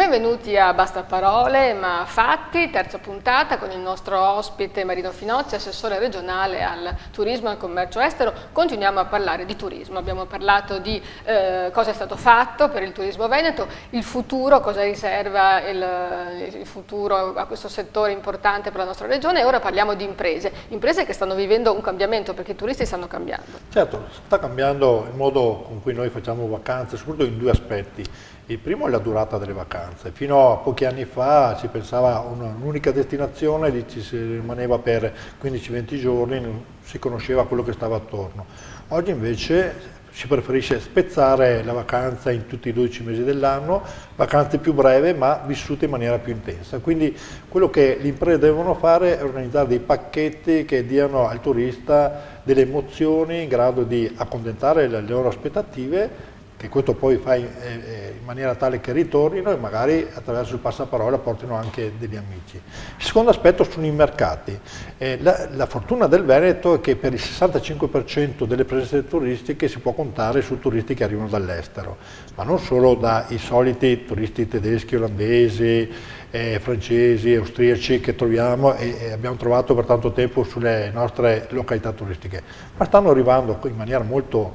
Benvenuti a Basta Parole ma Fatti, terza puntata con il nostro ospite Marino Finozzi, assessore regionale al turismo e al commercio estero. Continuiamo a parlare di turismo, abbiamo parlato di cosa è stato fatto per il turismo veneto, il futuro, cosa riserva il futuro a questo settore importante per la nostra regione, e ora parliamo di imprese che stanno vivendo un cambiamento perché i turisti stanno cambiando. Certo, sta cambiando il modo con cui noi facciamo vacanze, soprattutto in due aspetti. Il primo è la durata delle vacanze. Fino a pochi anni fa si pensava a un'unica destinazione, lì ci si rimaneva per 15-20 giorni, non si conosceva quello che stava attorno. Oggi invece si preferisce spezzare la vacanza in tutti i 12 mesi dell'anno, vacanze più brevi ma vissute in maniera più intensa. Quindi quello che le imprese devono fare è organizzare dei pacchetti che diano al turista delle emozioni in grado di accontentare le loro aspettative, che questo poi fa in maniera tale che ritornino e magari attraverso il passaparola portino anche degli amici. Il secondo aspetto sono i mercati. La fortuna del Veneto è che per il 65% delle presenze turistiche si può contare su turisti che arrivano dall'estero, ma non solo dai soliti turisti tedeschi, olandesi, francesi, austriaci che troviamo e abbiamo trovato per tanto tempo sulle nostre località turistiche, ma stanno arrivando in maniera molto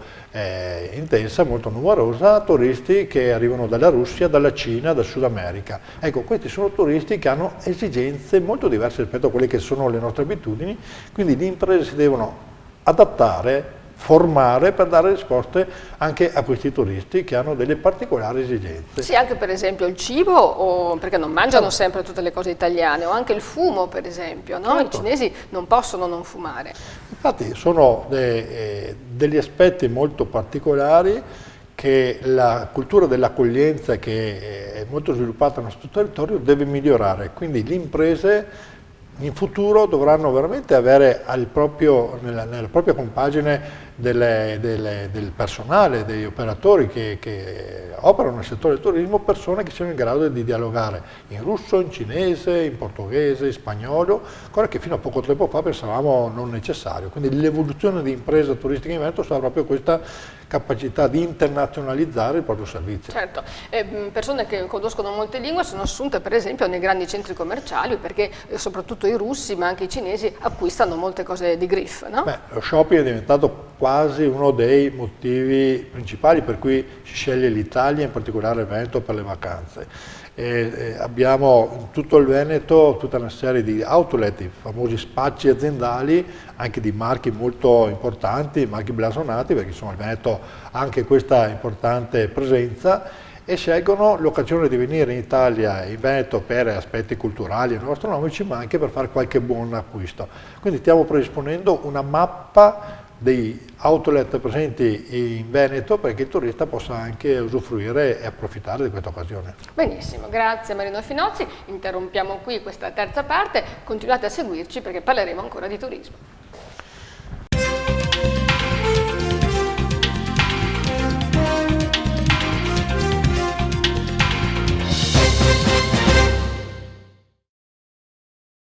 intensa, molto numerosa, turisti che arrivano dalla Russia, dalla Cina, dal Sud America. Ecco, questi sono turisti che hanno esigenze molto diverse rispetto a quelle che sono le nostre abitudini, quindi le imprese si devono adattare, formare per dare risposte anche a questi turisti che hanno delle particolari esigenze. Sì, anche per esempio il cibo, perché non mangiano sempre tutte le cose italiane, o anche il fumo per esempio, no? Certo. I cinesi non possono non fumare. Infatti sono degli aspetti molto particolari che la cultura dell'accoglienza, che è molto sviluppata nel nostro territorio, deve migliorare. Quindi le imprese in futuro dovranno veramente avere nella propria compagine del personale, degli operatori che operano nel settore del turismo, persone che siano in grado di dialogare in russo, in cinese, in portoghese, in spagnolo, cosa che fino a poco tempo fa pensavamo non necessario. Quindi l'evoluzione di impresa turistica in Veneto sarà proprio questa capacità di internazionalizzare il proprio servizio. Certo, persone che conoscono molte lingue sono assunte per esempio nei grandi centri commerciali perché soprattutto i russi ma anche i cinesi acquistano molte cose di griff, no? Beh, lo shopping è diventato quasi uno dei motivi principali per cui si sceglie l'Italia, in particolare il Veneto, per le vacanze. Abbiamo in tutto il Veneto tutta una serie di outlet, i famosi spacci aziendali, anche di marchi molto importanti, marchi blasonati, perché insomma il Veneto ha anche questa importante presenza, e scelgono l'occasione di venire in Italia e in Veneto per aspetti culturali e gastronomici, ma anche per fare qualche buon acquisto. Quindi stiamo predisponendo una mappa dei outlet presenti in Veneto perché il turista possa anche usufruire e approfittare di questa occasione. Benissimo, grazie Marino Finozzi, interrompiamo qui questa terza parte, continuate a seguirci perché parleremo ancora di turismo.